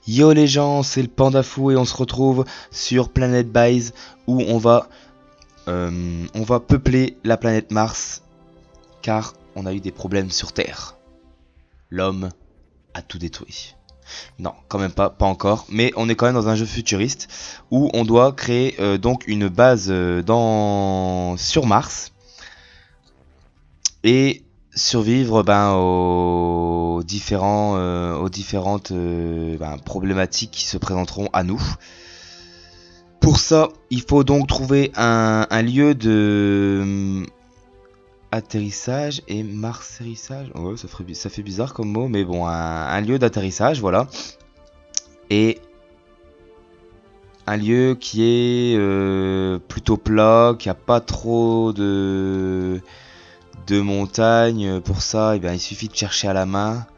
Yo les gens, c'est le Panda Fou et on se retrouve sur Planet Base où on va peupler la planète Mars car on a eu des problèmes sur Terre. L'homme a tout détruit. Non, quand même pas encore, mais on est quand même dans un jeu futuriste où on doit créer donc une base sur Mars et survivre aux différentes problématiques qui se présenteront à nous. Pour ça, il faut donc trouver un lieu de atterrissage et marserissage. Ouais, ça fait bizarre comme mot, mais bon, un lieu d'atterrissage, voilà. Et un lieu qui est plutôt plat, qui a pas trop de montagnes. Pour ça, il suffit de chercher à la main.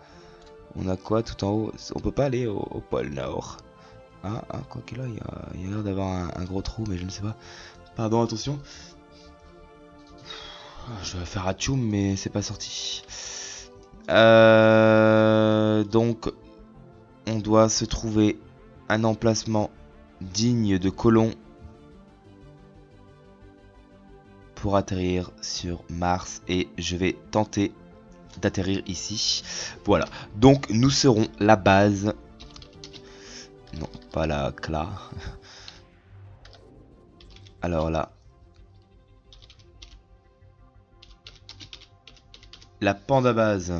On a quoi tout en haut? On peut pas aller au pôle Nord. Quoi que là, il y a l'air d'avoir un gros trou, mais je ne sais pas. Pardon, attention. Je vais faire Atchoum, mais c'est pas sorti. Donc, on doit se trouver un emplacement digne de colon pour atterrir sur Mars. Et je vais tenter d'atterrir ici. Voilà. Donc, nous serons la base. Non, pas la là. Alors là. La Panda Base.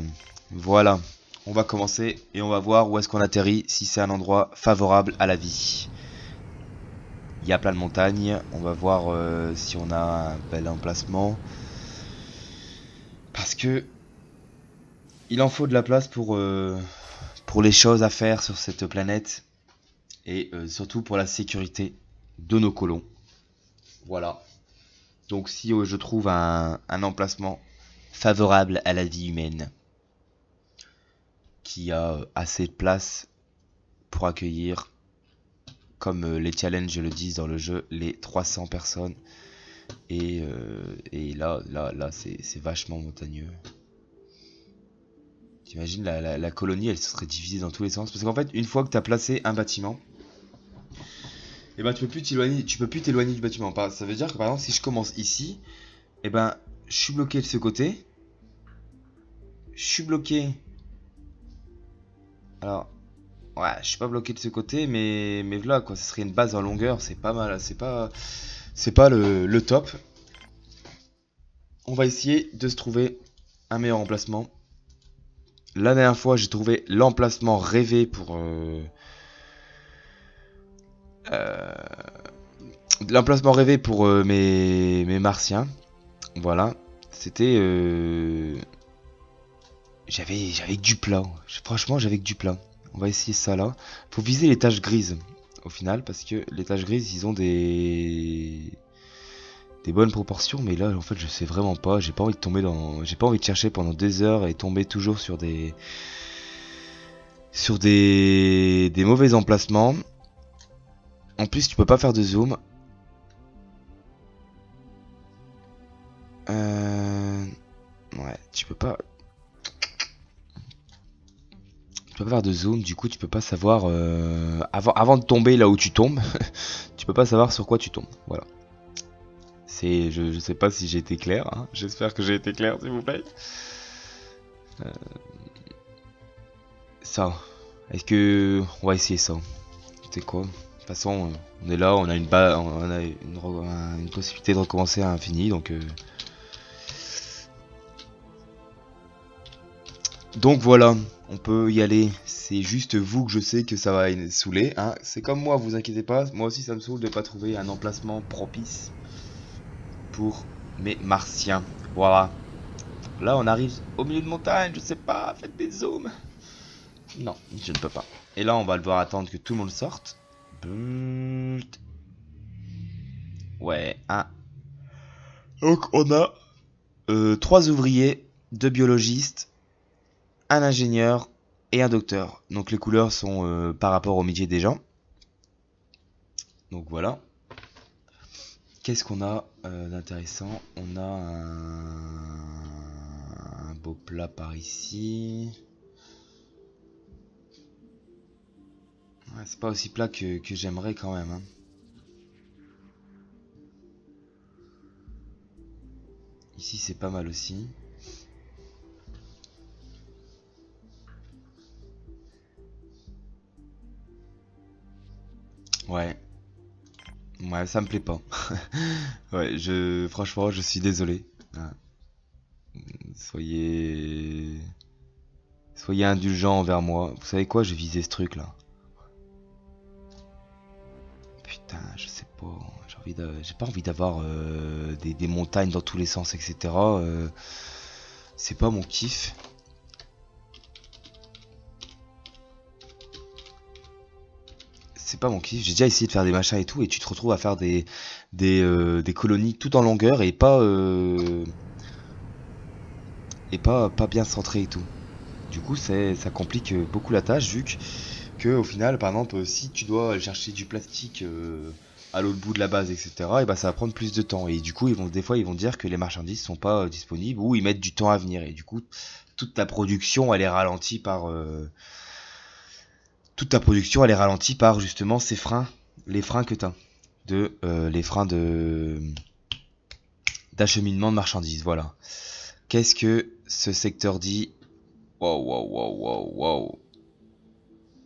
Voilà. On va commencer et on va voir où est-ce qu'on atterrit, si c'est un endroit favorable à la vie. Il y a plein de montagnes. On va voir si on a un bel emplacement. Parce que il en faut de la place pour les choses à faire sur cette planète. Et surtout pour la sécurité de nos colons. Voilà. Donc si je trouve un emplacement favorable à la vie humaine, qui a assez de place pour accueillir, comme les challenges le disent dans le jeu, les 300 personnes. Et là c'est vachement montagneux. T'imagines la colonie, elle se serait divisée dans tous les sens. Parce qu'en fait, une fois que tu as placé un bâtiment, et tu peux plus t'éloigner du bâtiment. Ça veut dire que par exemple, si je commence ici, je suis bloqué de ce côté. Je suis bloqué. Alors, ouais, je suis pas bloqué de ce côté, mais voilà quoi, ça serait une base en longueur, c'est pas mal, c'est pas le top. On va essayer de se trouver un meilleur emplacement. La dernière fois, j'ai trouvé l'emplacement rêvé pour mes martiens. Voilà, c'était j'avais que du plat. Franchement, j'avais que du plat. On va essayer ça là. Faut viser les taches grises au final parce que les taches grises, ils ont des bonnes proportions, mais là en fait, je sais vraiment pas, j'ai pas envie de chercher pendant des heures et tomber toujours sur des mauvais emplacements. En plus, tu peux pas faire de zoom. Ouais, tu peux pas faire de zoom, du coup tu peux pas savoir avant de tomber là où tu tombes, tu peux pas savoir sur quoi tu tombes. Voilà. Je sais pas si j'ai été clair, hein. J'espère que j'ai été clair, s'il vous plaît. Ça. Est-ce que on va essayer ça? C'est quoi? De toute façon, on est là, on a une possibilité de recommencer à l'infini, donc voilà, on peut y aller. C'est juste vous que je sais que ça va saouler, hein. C'est comme moi, vous inquiétez pas. Moi aussi, ça me saoule de pas trouver un emplacement propice pour mes martiens. Voilà. Là, on arrive au milieu de montagne, je sais pas, faites des zooms. Non, je ne peux pas. Et là, on va devoir attendre que tout le monde sorte. Ouais, Donc, on a 3 ouvriers, 2 biologistes, un ingénieur et un docteur. Donc, les couleurs sont par rapport au métier des gens. Donc, voilà. Qu'est-ce qu'on a d'intéressant? On a un beau plat par ici. c'est pas aussi plat que j'aimerais quand même, hein. Ici c'est pas mal aussi. Ouais. Ouais, ça me plaît pas. Ouais, franchement, je suis désolé. Ah, soyez... Soyez indulgents envers moi. Vous savez quoi, j'ai visé ce truc là. Putain, je sais pas. J'ai pas envie d'avoir des montagnes dans tous les sens, etc. C'est pas mon kiff. C'est pas mon kiff. J'ai déjà essayé de faire des machins et tout, et tu te retrouves à faire des colonies tout en longueur et pas bien centré et tout. Du coup, ça complique beaucoup la tâche, vu que au final, par exemple, si tu dois aller chercher du plastique à l'autre bout de la base, etc., et bah ça va prendre plus de temps. Et du coup, des fois, ils vont dire que les marchandises sont pas disponibles ou ils mettent du temps à venir. Et du coup, toute ta production, elle est ralentie par justement ces freins, les freins que t'as, les freins d'acheminement de marchandises. Voilà. Qu'est-ce que ce secteur dit? Wow, wow, wow, wow, wow.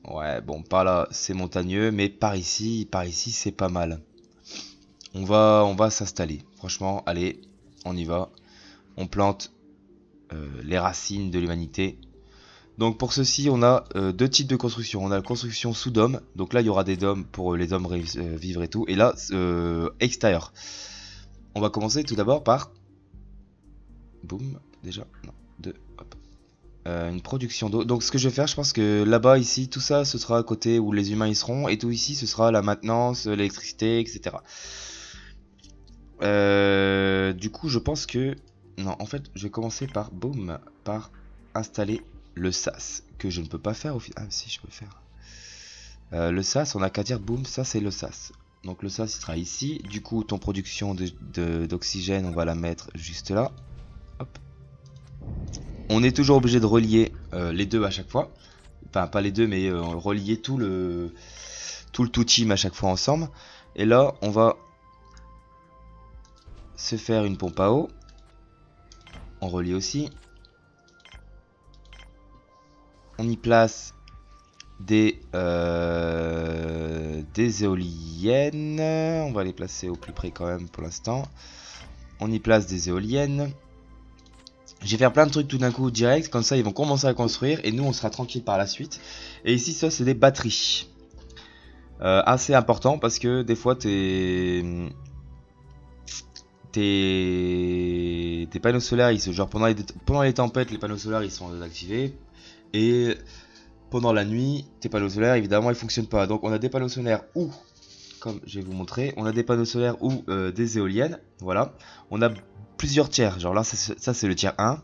Ouais, bon, par là, c'est montagneux, mais par ici, c'est pas mal. On va s'installer. Franchement, allez, on y va. On plante les racines de l'humanité. Donc pour ceci, on a deux types de construction. On a la construction sous dôme. Donc là, il y aura des dômes pour les hommes vivre et tout. Et là, extérieur. On va commencer tout d'abord par... Boum, déjà. Non, deux, hop. Une production d'eau. Donc ce que je vais faire, je pense que là-bas, ici, tout ça, ce sera à côté où les humains y seront. Et tout ici, ce sera la maintenance, l'électricité, etc. Du coup, je pense que... Non, en fait, je vais commencer par... Boum, par installer le sas. Que je ne peux pas faire au final. Ah si, je peux faire. Le sas, on a qu'à dire boum, ça c'est le sas. Donc le sas, il sera ici. Du coup, ton production d'oxygène, on va la mettre juste là. Hop. On est toujours obligé de relier les deux à chaque fois. Enfin, pas les deux, mais relier tout le tout team à chaque fois ensemble. Et là, on va se faire une pompe à eau. On relie aussi. On y place des éoliennes. On va les placer au plus près quand même pour l'instant. On y place des éoliennes. Je vais faire plein de trucs tout d'un coup direct, comme ça ils vont commencer à construire et nous on sera tranquille par la suite. Et ici ça c'est des batteries. Assez important parce que des fois tes panneaux solaires, genre pendant les tempêtes, les panneaux solaires ils sont désactivés. Et pendant la nuit, tes panneaux solaires évidemment ils fonctionnent pas. Donc on a des panneaux solaires ou, comme je vais vous montrer, on a des panneaux solaires ou des éoliennes. Voilà. On a plusieurs tiers. Genre là, ça c'est le tiers 1,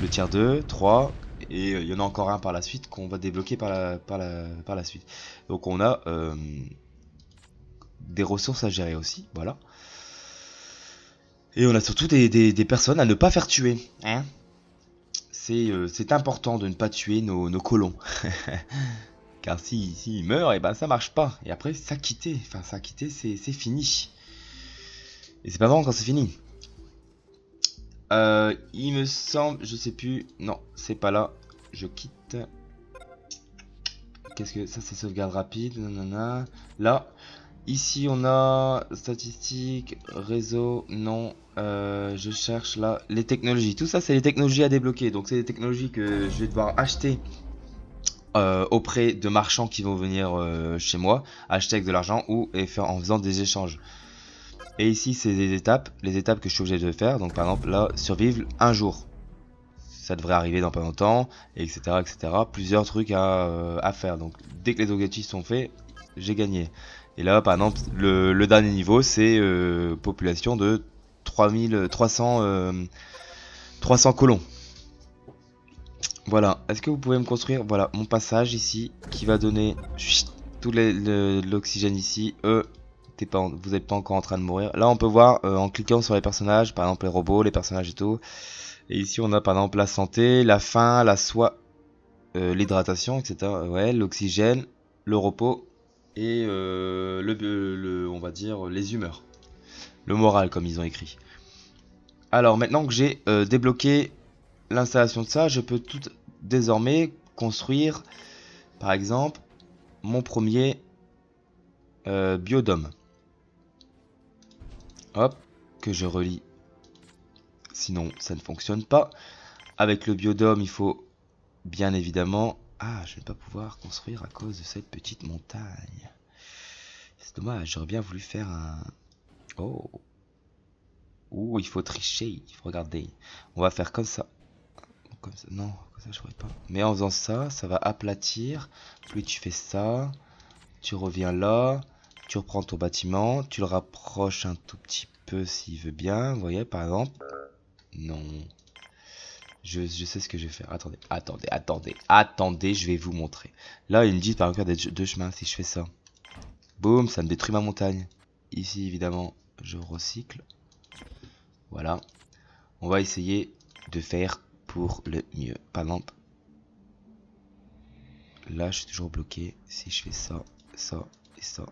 le tiers 2, 3, et il y en a encore un par la suite qu'on va débloquer par la suite. Donc on a des ressources à gérer aussi. Voilà. Et on a surtout des personnes à ne pas faire tuer. Hein, c'est important de ne pas tuer nos colons. Car si ils meurent, et ben ça marche pas. Et après, ça quitter. Enfin, ça quitter, c'est fini. Et c'est pas bon quand c'est fini. Il me semble, je sais plus. Non, c'est pas là. Je quitte. Qu'est-ce que ça, c'est sauvegarde rapide. Nanana. Là, ici on a statistiques, réseau, non. Je cherche là les technologies. Tout ça, c'est les technologies à débloquer. Donc, c'est des technologies que je vais devoir acheter auprès de marchands qui vont venir chez moi, acheter avec de l'argent ou en faisant des échanges. Et ici c'est les étapes que je suis obligé de faire. Donc par exemple là, survivre un jour, ça devrait arriver dans pas longtemps, etc., etc. Plusieurs trucs à faire. Donc dès que les objectifs sont faits, j'ai gagné. Et là par exemple le dernier niveau c'est population de 300 colons. Voilà, est-ce que vous pouvez me construire, voilà, mon passage ici, qui va donner tout l'oxygène ici. Vous n'êtes pas encore en train de mourir. Là, on peut voir, en cliquant sur les personnages, par exemple les robots, les personnages et tout. Et ici, on a par exemple la santé, la faim, la soif, l'hydratation, etc. Ouais, l'oxygène, le repos. et on va dire les humeurs. Le moral comme ils ont écrit. Alors maintenant que j'ai débloqué l'installation de ça, je peux tout désormais construire par exemple mon premier biodôme. Hop, que je relie. Sinon ça ne fonctionne pas. Avec le biodôme il faut bien évidemment... Ah, je ne vais pas pouvoir construire à cause de cette petite montagne. C'est dommage, j'aurais bien voulu faire un... Oh. Ouh, il faut tricher, il faut regarder. On va faire comme ça. Comme ça, non, comme ça je pourrais pas. Mais en faisant ça, ça va aplatir. Puis tu fais ça. Tu reviens là. Tu reprends ton bâtiment. Tu le rapproches un tout petit peu s'il veut bien. Vous voyez, par exemple. Non. Je sais ce que je vais faire. Attendez, je vais vous montrer. Là, ils me disent par exemple qu'il y a deux chemins. Si je fais ça. Boum, ça me détruit ma montagne. Ici, évidemment, je recycle. Voilà. On va essayer de faire pour le mieux. Par exemple, là, je suis toujours bloqué. Si je fais ça, ça et ça.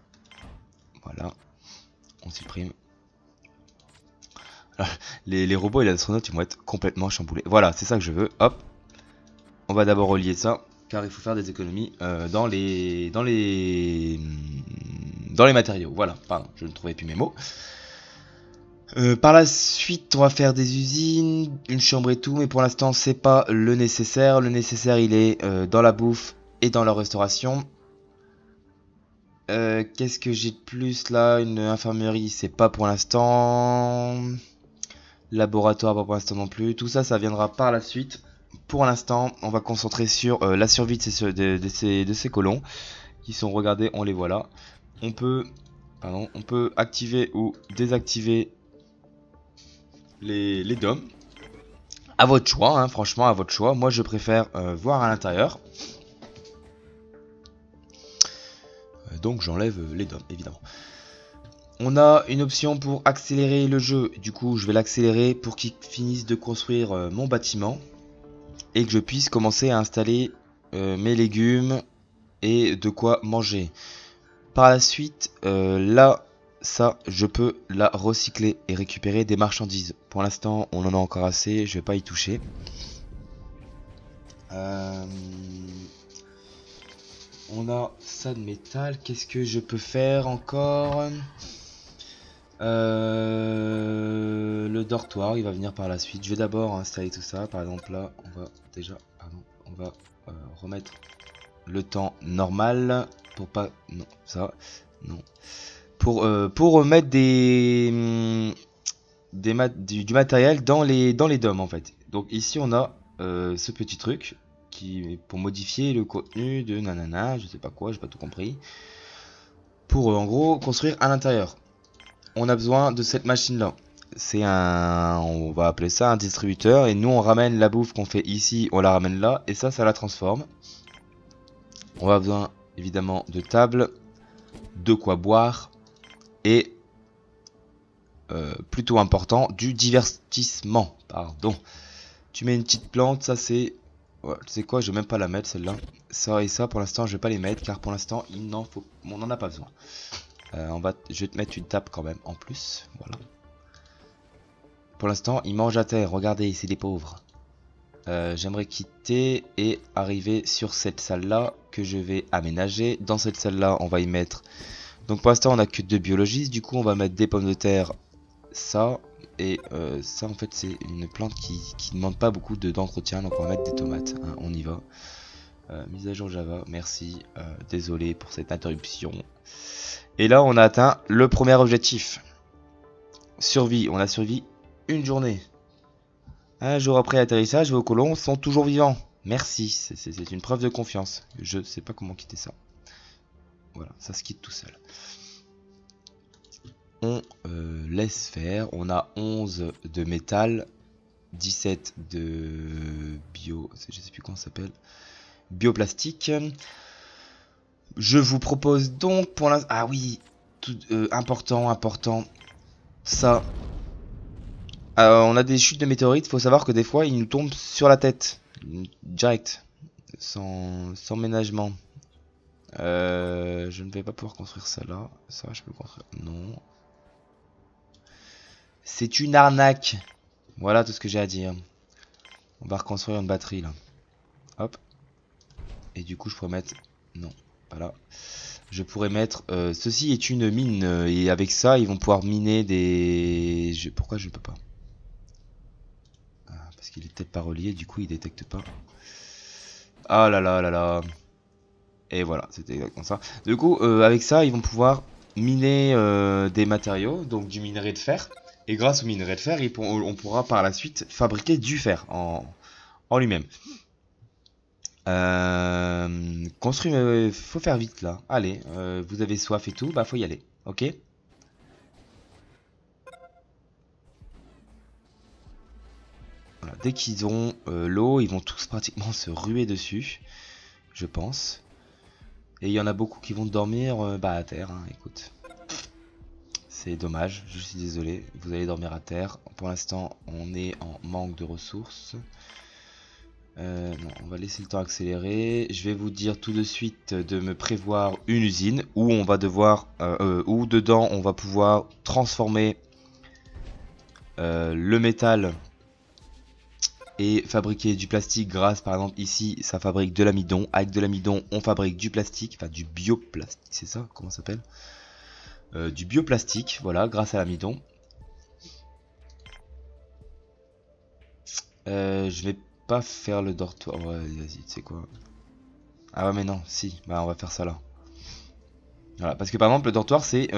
Voilà. On supprime. Alors, les robots et les astronautes, ils vont être complètement chamboulés. Voilà, c'est ça que je veux. Hop. On va d'abord relier ça. Car il faut faire des économies dans les matériaux. Voilà, pardon, je ne trouvais plus mes mots. Par la suite, on va faire des usines, une chambre et tout, mais pour l'instant, c'est pas le nécessaire. Le nécessaire, il est dans la bouffe et dans la restauration. Qu'est-ce que j'ai de plus là? Une infirmerie, c'est pas pour l'instant. Laboratoire, pas pour l'instant non plus. Tout ça, ça viendra par la suite. Pour l'instant, on va concentrer sur la survie de ces colons qui sont, regardez, on les voit là. On peut activer ou désactiver les dômes. À votre choix, hein, franchement, à votre choix. Moi, je préfère voir à l'intérieur. Donc, j'enlève les dômes, évidemment. On a une option pour accélérer le jeu. Du coup, je vais l'accélérer pour qu'il finisse de construire mon bâtiment. Et que je puisse commencer à installer mes légumes et de quoi manger. Par la suite, là, ça, je peux la recycler et récupérer des marchandises. Pour l'instant, on en a encore assez, je vais pas y toucher. On a ça de métal, qu'est-ce que je peux faire encore? Le dortoir, il va venir par la suite. Je vais d'abord installer tout ça. Par exemple, là, on va déjà, on va remettre le temps normal pour pas, non, ça, non, pour remettre du matériel dans les dômes en fait. Donc ici, on a ce petit truc qui pour modifier le contenu de nanana, je sais pas quoi, j'ai pas tout compris. Pour en gros construire à l'intérieur. On a besoin de cette machine là. C'est on va appeler ça un distributeur. Et nous on ramène la bouffe qu'on fait ici, on la ramène là. Et ça la transforme. On va besoin évidemment de table, de quoi boire. Et plutôt important, du divertissement. Pardon. Tu mets une petite plante, ça c'est... Ouais, tu sais quoi, je vais même pas la mettre celle-là. Ça et ça pour l'instant je vais pas les mettre car pour l'instant on n'en a pas besoin. Je vais te mettre une table quand même en plus. Voilà. Pour l'instant, ils mangent à terre. Regardez, c'est des pauvres. J'aimerais quitter et arriver sur cette salle-là que je vais aménager. Dans cette salle-là, on va y mettre... Donc pour l'instant, on a que 2 biologistes. Du coup, on va mettre des pommes de terre. Ça. Et ça, en fait, c'est une plante qui ne demande pas beaucoup d'entretien. Donc on va mettre des tomates. Hein, on y va. Mise à jour Java. Merci. Désolé pour cette interruption. Et là, on a atteint le premier objectif. Survie. On a survécu une journée. Un jour après l'atterrissage, vos colons sont toujours vivants. Merci. C'est une preuve de confiance. Je sais pas comment quitter ça. Voilà, ça se quitte tout seul. On laisse faire. On a 11 de métal. 17 de bio... Je sais plus comment ça s'appelle. Bioplastique. Je vous propose donc pour l'instant... Ah oui, important. Ça. On a des chutes de météorites. Il faut savoir que des fois, ils nous tombent sur la tête. Direct. Sans ménagement. Je ne vais pas pouvoir construire ça là. Ça, je peux construire. Non. C'est une arnaque. Voilà tout ce que j'ai à dire. On va reconstruire une batterie là. Hop. Et du coup, je pourrais mettre... Non, pas là. Je pourrais mettre... ceci est une mine. Et avec ça, ils vont pouvoir miner des... Pourquoi je ne peux pas? Parce qu'il est peut-être pas relié, du coup, il détecte pas. Ah là là là là. Et voilà, c'était exactement ça. Du coup, avec ça, ils vont pouvoir miner des matériaux, donc du minerai de fer. Et grâce au minerai de fer, on pourra par la suite fabriquer du fer en lui-même. Construire, faut faire vite là. Allez, vous avez soif et tout, bah faut y aller. Ok. Voilà, dès qu'ils auront l'eau, ils vont tous pratiquement se ruer dessus, je pense. Et il y en a beaucoup qui vont dormir bah, à terre, hein, écoute. C'est dommage, je suis désolé, vous allez dormir à terre. Pour l'instant, on est en manque de ressources. Non, on va laisser le temps accélérer. Je vais vous dire tout de suite de me prévoir une usine où on va devoir, où dedans on va pouvoir transformer le métal et fabriquer du plastique grâce, par exemple ici, ça fabrique de l'amidon. Avec de l'amidon, on fabrique du plastique, enfin du bioplastique, c'est ça, comment ça s'appelle? Du bioplastique, voilà, grâce à l'amidon. Je vais pas faire le dortoir. Ouais, vas-y, tu sais quoi. Ah ouais, mais non, si, bah on va faire ça là. Voilà, parce que par exemple, le dortoir, c'est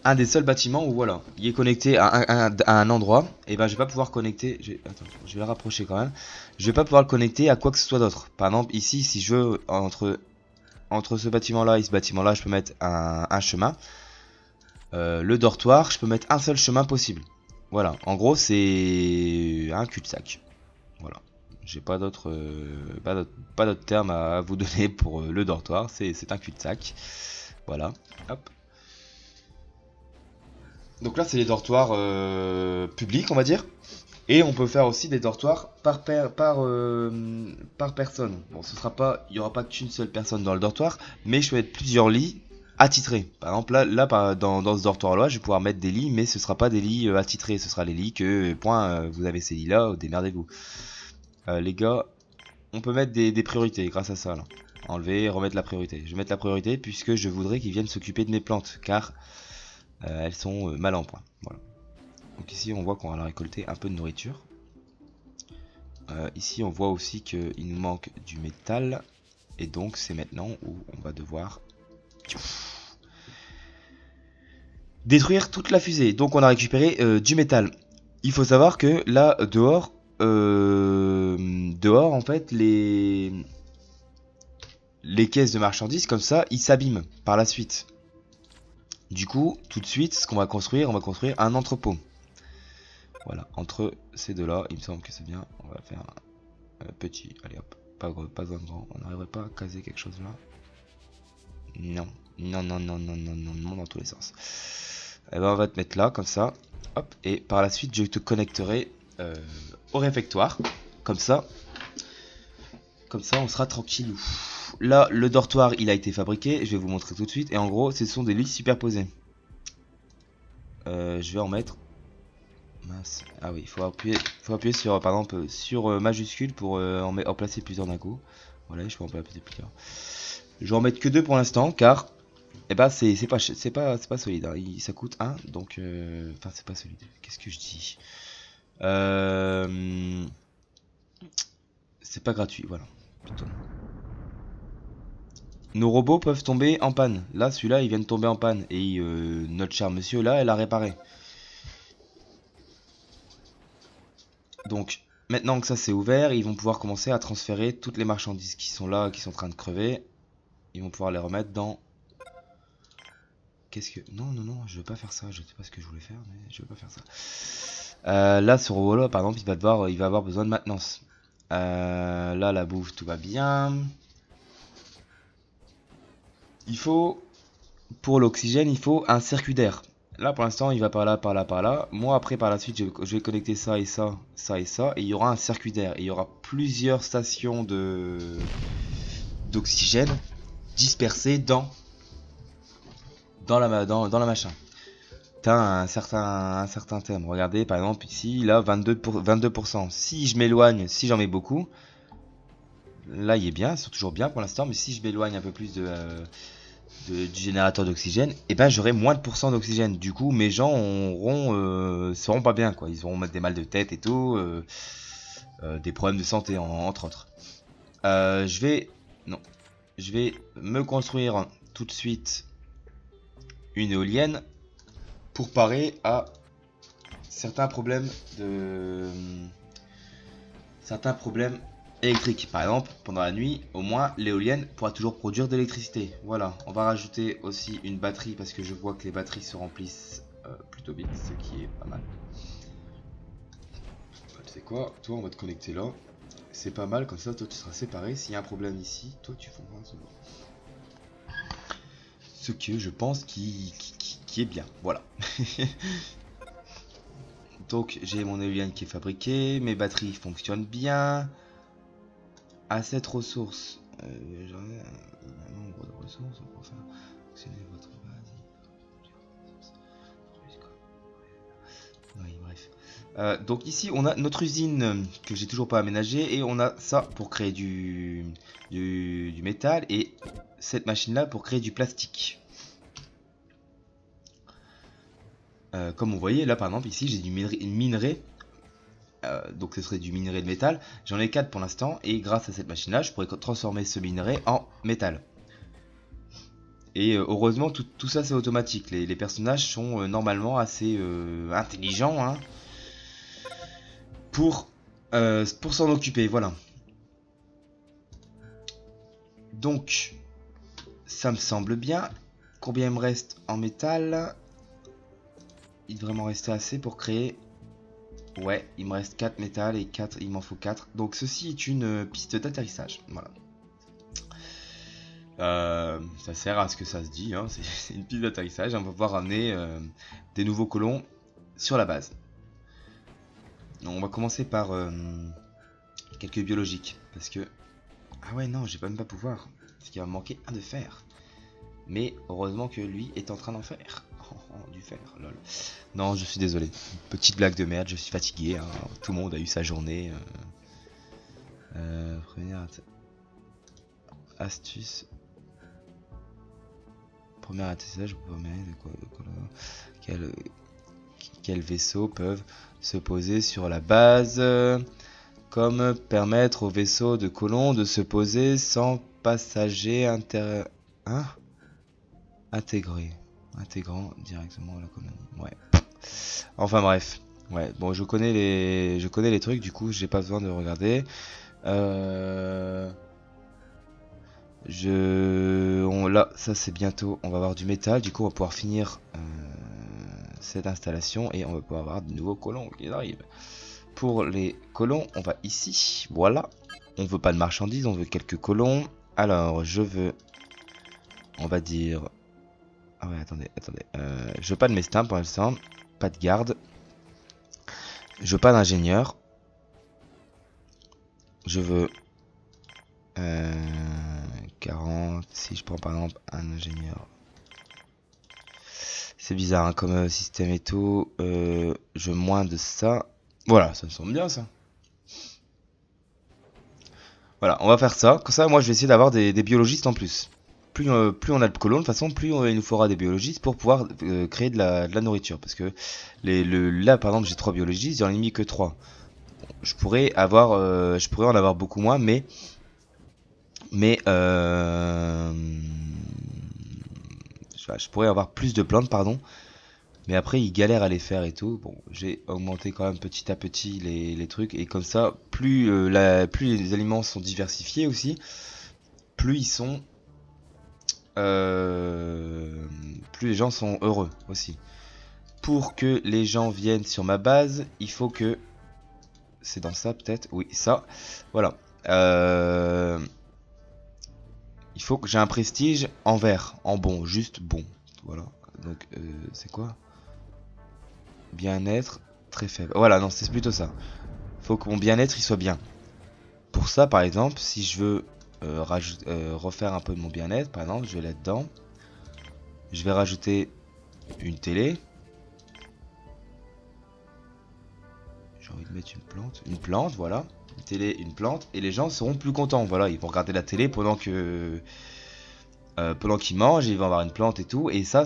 un des seuls bâtiments où voilà, il est connecté à un endroit. Et ben, je vais pas pouvoir connecter. Attends, je vais le rapprocher quand même. Je vais pas pouvoir le connecter à quoi que ce soit d'autre. Par exemple, ici, si je veux, entre ce bâtiment-là et ce bâtiment-là, je peux mettre un chemin. Le dortoir, je peux mettre un seul chemin possible. Voilà, en gros, c'est un cul-de-sac. Voilà, j'ai pas d'autre terme à vous donner pour le dortoir. C'est un cul-de-sac. Voilà, hop. Donc là, c'est les dortoirs publics, on va dire. Et on peut faire aussi des dortoirs par personne. Bon, ce sera pas, il y aura pas qu'une seule personne dans le dortoir, mais je peux mettre plusieurs lits attitrés. Par exemple, dans ce dortoir-là, je vais pouvoir mettre des lits, mais ce sera pas des lits attitrés. Ce sera les lits que, vous avez ces lits-là, démerdez-vous. Les gars, on peut mettre des priorités grâce à ça, là. Enlever, remettre la priorité. Je vais mettre la priorité puisque je voudrais qu'ils viennent s'occuper de mes plantes, car elles sont mal en point. Voilà. Donc ici, on voit qu'on va récolter un peu de nourriture. Ici, on voit aussi qu'il nous manque du métal. Et donc, c'est maintenant où on va devoir détruire toute la fusée. Donc, on a récupéré du métal. Il faut savoir que là, dehors, en fait, les caisses de marchandises, comme ça, ils s'abîment par la suite. Du coup, tout de suite, ce qu'on va construire, on va construire un entrepôt. Voilà, entre ces deux-là, il me semble que c'est bien. On va faire un petit, allez hop, pas un grand. On n'arriverait pas à caser quelque chose là? Non, non, non, non, non, non, non, non, dans tous les sens. Et ben on va te mettre là, comme ça. Hop, et par la suite, je te connecterai au réfectoire. Comme ça, on sera tranquille. Là, le dortoir, il a été fabriqué. Je vais vous montrer tout de suite. Et en gros, ce sont des lits superposés. Je vais en mettre. Mince. Ah oui, il faut appuyer sur, par exemple, sur majuscule pour en placer plusieurs d'un coup. Voilà, je peux en placer plusieurs. Je vais en mettre que deux pour l'instant, car eh ben c'est pas solide. Hein. Ça coûte 1, donc enfin c'est pas solide. Qu'est-ce que je dis? C'est pas gratuit, voilà. Plutôt. Nos robots peuvent tomber en panne. Là, celui-là, il vient de tomber en panne. Et notre cher monsieur, là, elle a réparé. Donc, maintenant que ça c'est ouvert, ils vont pouvoir commencer à transférer toutes les marchandises qui sont là, qui sont en train de crever. Ils vont pouvoir les remettre dans... Qu'est-ce que... Non, non, non, je veux pas faire ça. Je sais pas ce que je voulais faire, mais je veux pas faire ça. Là, ce robot-là, par exemple, il va avoir besoin de maintenance. Là, la bouffe, tout va bien. Il faut... Pour l'oxygène, il faut un circuit d'air. Là, pour l'instant, il va par là, par là, par là. Moi, après, par la suite, je vais connecter ça et ça, ça et ça. Et il y aura un circuit d'air. Et il y aura plusieurs stations d'oxygène dispersé dans la machin. T'as un certain thème. Regardez, par exemple, ici, là, 22%. Si je m'éloigne, si j'en mets beaucoup, là, il est bien, c'est toujours bien pour l'instant, mais si je m'éloigne un peu plus du générateur d'oxygène, et ben j'aurai moins de pourcents d'oxygène. Du coup, mes gens seront pas bien, quoi. Ils auront des mal de tête et tout, des problèmes de santé, entre autres. Je vais me construire tout de suite une éolienne pour parer à certains problèmes électriques. Par exemple, pendant la nuit, au moins l'éolienne pourra toujours produire de l'électricité. Voilà, on va rajouter aussi une batterie parce que je vois que les batteries se remplissent plutôt vite, ce qui est pas mal. Tu sais quoi, toi on va te connecter là. C'est pas mal, comme ça toi tu seras séparé. S'il y a un problème ici, toi tu fonceras en dessous. Ce que je pense qui est bien, voilà. Donc j'ai mon éolienne qui est fabriquée, mes batteries fonctionnent bien. À cette ressource, j'en ai un nombre de ressources pour faire fonctionner votre base. Oui, bref. Donc ici on a notre usine que j'ai toujours pas aménagée et on a ça pour créer du métal et cette machine là pour créer du plastique. Comme vous voyez là par exemple ici j'ai du minerai. Donc ce serait du minerai de métal. J'en ai 4 pour l'instant et grâce à cette machine là je pourrais transformer ce minerai en métal. Et heureusement tout ça c'est automatique. Les personnages sont normalement assez intelligents hein, pour s'en occuper. Voilà. Donc ça me semble bien. Combien il me reste en métal? Il devrait m'en rester assez pour créer. Ouais, il me reste 4 métal et 4, il m'en faut 4. Donc ceci est une piste d'atterrissage. Voilà. Ça sert à ce que ça se dit, hein. C'est une piste d'atterrissage. On va pouvoir ramener des nouveaux colons sur la base. Donc, on va commencer par quelques biologiques. Parce que... Ah ouais, non, j'ai même pas pouvoir. Parce qu'il va me manquer un de fer. Mais heureusement que lui est en train d'en faire. Du fer, lol. Non, je suis désolé. Petite blague de merde, je suis fatigué. Hein. Tout le monde a eu sa journée. Première astuce. Premier atterrissage, vous pouvez de quoi, quels vaisseaux peuvent se poser sur la base. Comme permettre aux vaisseaux de colons de se poser sans passagers intégrant directement la colonie. Ouais. Enfin bref. Ouais. Bon, je connais les trucs. Du coup, j'ai pas besoin de regarder. Là, ça c'est bientôt. On va avoir du métal. Du coup, on va pouvoir finir cette installation et on va pouvoir avoir de nouveaux colons qui arrivent. Pour les colons, on va ici. Voilà. On veut pas de marchandises, on veut quelques colons. Alors, je veux. On va dire. Ah ouais, attendez. Je veux pas de mestin pour l'instant. Pas de garde. Je veux pas d'ingénieur. Je veux 40. Si je prends par exemple un ingénieur. C'est bizarre hein, comme système et tout. Je veux moins de ça. Voilà, ça me semble bien ça. Voilà, on va faire ça. Comme ça, moi je vais essayer d'avoir des biologistes en plus. Plus on a de colons, de toute façon, plus il nous faudra des biologistes pour pouvoir créer de la nourriture. Parce que là, par exemple, j'ai 3 biologistes, j'en ai mis que 3. Je pourrais en avoir beaucoup moins, mais je pourrais avoir plus de plantes, pardon. Mais après, ils galèrent à les faire et tout. Bon, j'ai augmenté quand même petit à petit les trucs. Et comme ça, plus les aliments sont diversifiés aussi, plus ils sont... plus les gens sont heureux aussi. Pour que les gens viennent sur ma base, il faut que... C'est dans ça peut-être? Oui, ça. Voilà. Il faut que j'ai un prestige en vert, en bon, juste bon. Voilà. Donc, c'est quoi? Bien-être très faible. Voilà, non, c'est plutôt ça. Faut que mon bien-être il soit bien. Pour ça, par exemple, si je veux refaire un peu de mon bien-être. Par exemple, je vais là-dedans. Je vais rajouter une télé. J'ai envie de mettre une plante. Une plante, voilà. Une télé, une plante. Et les gens seront plus contents. Voilà, ils vont regarder la télé pendant qu'ils mangent. Ils vont avoir une plante et tout. Et ça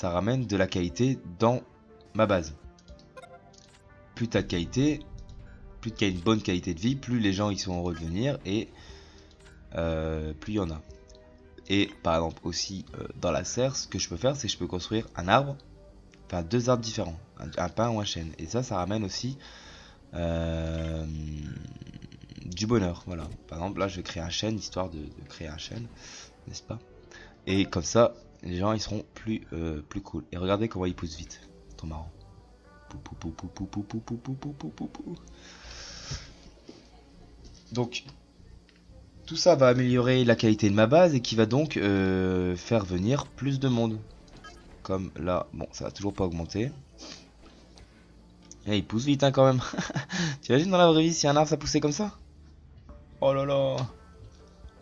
ramène de la qualité dans ma base. Plus t'as de qualité, plus t'as une bonne qualité de vie, plus les gens ils sont heureux de venir et plus il y en a. Et par exemple aussi dans la serre, ce que je peux faire, c'est que je peux construire un arbre, enfin 2 arbres différents, un pin ou un chêne. Et ça ramène aussi du bonheur. Voilà. Par exemple là je vais créer un chêne, histoire de créer un chêne, n'est-ce pas? Et comme ça, les gens ils seront plus cool. Et regardez comment ils poussent vite. Trop marrant. Donc tout ça va améliorer la qualité de ma base et qui va donc faire venir plus de monde. Comme là, bon ça va toujours pas augmenter. Et il pousse vite hein, quand même. T'imagines dans la vraie vie si un arbre ça poussait comme ça? Oh là là.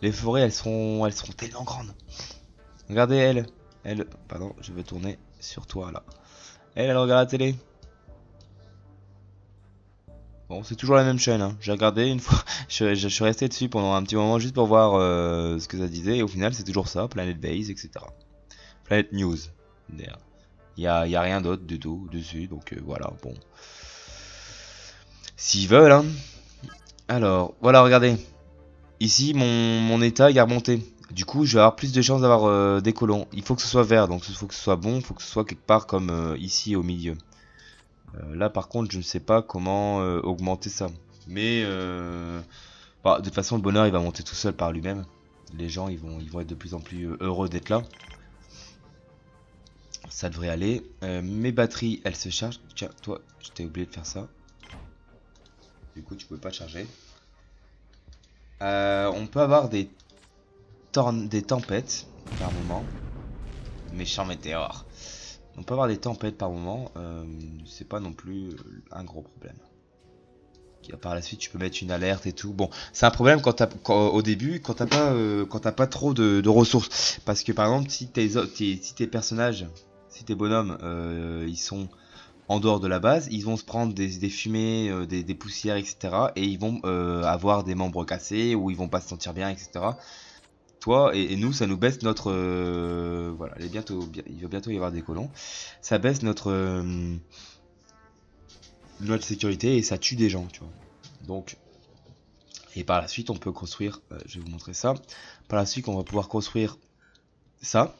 Les forêts elles seront tellement grandes. Regardez elle, pardon je veux tourner sur toi là. Elle regarde la télé. Bon, c'est toujours la même chaîne, hein. J'ai regardé une fois, je suis resté dessus pendant un petit moment juste pour voir ce que ça disait, et au final c'est toujours ça, Planet Base, etc. Planet News, d'ailleurs. Y a rien d'autre du tout dessus, donc voilà, bon. S'ils veulent, hein. Alors, voilà, regardez. Ici, mon état il a remonté. Du coup, je vais avoir plus de chances d'avoir des colons. Il faut que ce soit vert, donc il faut que ce soit bon, il faut que ce soit quelque part comme ici au milieu. Là par contre je ne sais pas comment augmenter ça. Mais bah, de toute façon le bonheur il va monter tout seul par lui-même. Les gens ils vont être de plus en plus heureux d'être là. Ça devrait aller. Mes batteries elles se chargent. Tiens toi je t'ai oublié de faire ça. Du coup tu peux pas charger. On peut avoir des tempêtes par moment. Méchant météore. On peut avoir des tempêtes par moment, c'est pas non plus un gros problème. Par la suite, tu peux mettre une alerte et tout. Bon, c'est un problème au début, quand t'as pas trop de ressources. Parce que par exemple, si tes personnages, si tes bonhommes, ils sont en dehors de la base, ils vont se prendre des fumées, des poussières, etc. Et ils vont avoir des membres cassés ou ils vont pas se sentir bien, etc. Toi et nous ça nous baisse notre voilà, il va bientôt y avoir des colons, ça baisse notre sécurité et ça tue des gens, tu vois. Donc et par la suite on peut construire je vais vous montrer ça. Par la suite on va pouvoir construire ça,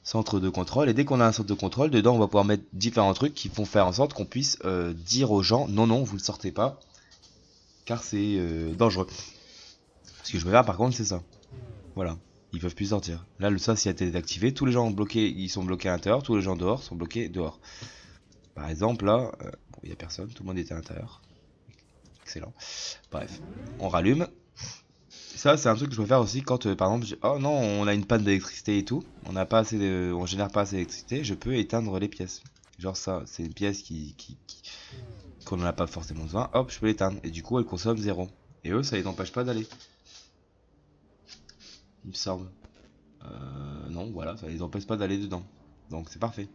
centre de contrôle, et dès qu'on a un centre de contrôle dedans on va pouvoir mettre différents trucs qui vont faire en sorte qu'on puisse dire aux gens non vous ne sortez pas car c'est dangereux. Ce que je veux faire par contre c'est ça. Voilà, ils peuvent plus sortir. Là, le sas il a été désactivé. Tous les gens bloqués, ils sont bloqués à l'intérieur. Tous les gens dehors sont bloqués dehors. Par exemple, là, bon, il n'y a personne. Tout le monde était à l'intérieur. Excellent. Bref, on rallume. Ça, c'est un truc que je peux faire aussi quand, par exemple, oh non, on a une panne d'électricité et tout. On génère pas assez d'électricité. Je peux éteindre les pièces. Genre ça, c'est une pièce qu'on n'en a pas forcément besoin. Hop, je peux l'éteindre. Et du coup, elle consomme 0. Et eux, ça les empêche pas d'aller. Il me semble. Non, voilà, ça les empêche pas d'aller dedans. Donc c'est parfait.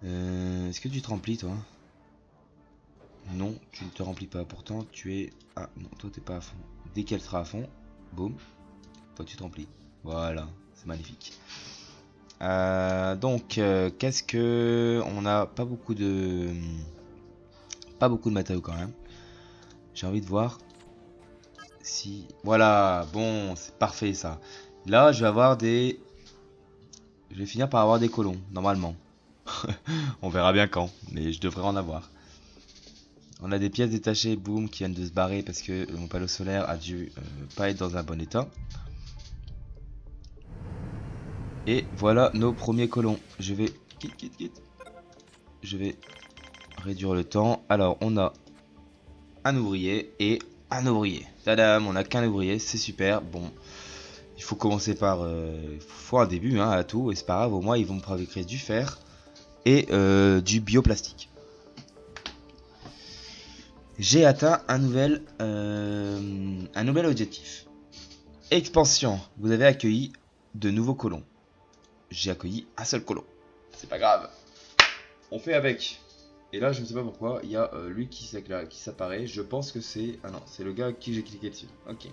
Est-ce que tu te remplis toi? Non, tu ne te remplis pas. Pourtant, tu es... Ah non, toi t'es pas à fond. Dès qu'elle sera à fond, boum, toi tu te remplis. Voilà, c'est magnifique. Donc, qu'est-ce que... On n'a pas beaucoup de... Pas beaucoup de matériaux quand même. J'ai envie de voir... Si... Voilà, bon, c'est parfait ça. Là, je vais avoir des... Je vais finir par avoir des colons, normalement. On verra bien quand, mais je devrais en avoir. On a des pièces détachées, boum, qui viennent de se barrer parce que mon panneau solaire a dû pas être dans un bon état. Et voilà nos premiers colons. Je vais... Je vais réduire le temps. Alors, on a un ouvrier et un ouvrier. Tadam, on a qu'un ouvrier, c'est super. Bon, il faut commencer par... Il faut un début hein, à tout, et c'est pas grave, au moins ils vont me fabriquer du fer et du bioplastique. j'ai atteint un nouvel objectif. Expansion. Vous avez accueilli de nouveaux colons. J'ai accueilli un seul colon. C'est pas grave. On fait avec. Et là, je ne sais pas pourquoi, il y a lui qui s'apparaît. Je pense que c'est... Ah non, c'est le gars à qui j'ai cliqué dessus. Ok.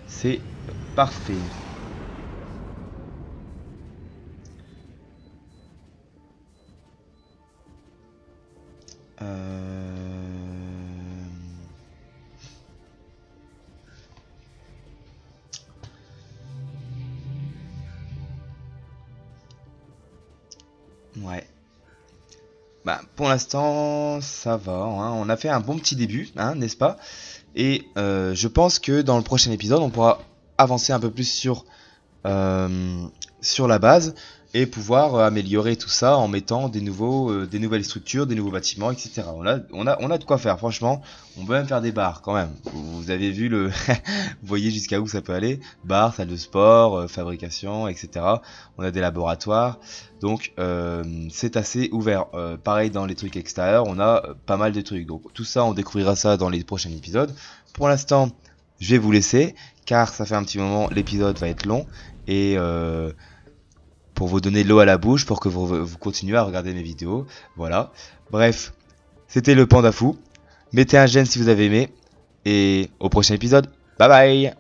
C'est parfait. Ouais. Bah, pour l'instant, ça va, hein. On a fait un bon petit début, hein, n'est-ce pas? Et je pense que dans le prochain épisode, on pourra avancer un peu plus sur la base et pouvoir améliorer tout ça en mettant des nouvelles structures, des nouveaux bâtiments, etc. On a de quoi faire, franchement. On peut même faire des bars quand même. Vous avez vu vous voyez jusqu'à où ça peut aller. Bars, salle de sport, fabrication, etc. On a des laboratoires. Donc c'est assez ouvert. Pareil dans les trucs extérieurs, on a pas mal de trucs. Donc tout ça, on découvrira ça dans les prochains épisodes. Pour l'instant, je vais vous laisser car ça fait un petit moment, l'épisode va être long et pour vous donner l'eau à la bouche pour que vous continuez à regarder mes vidéos. Voilà. Bref, c'était le Panda Fou. Mettez un j'aime si vous avez aimé et au prochain épisode. Bye bye.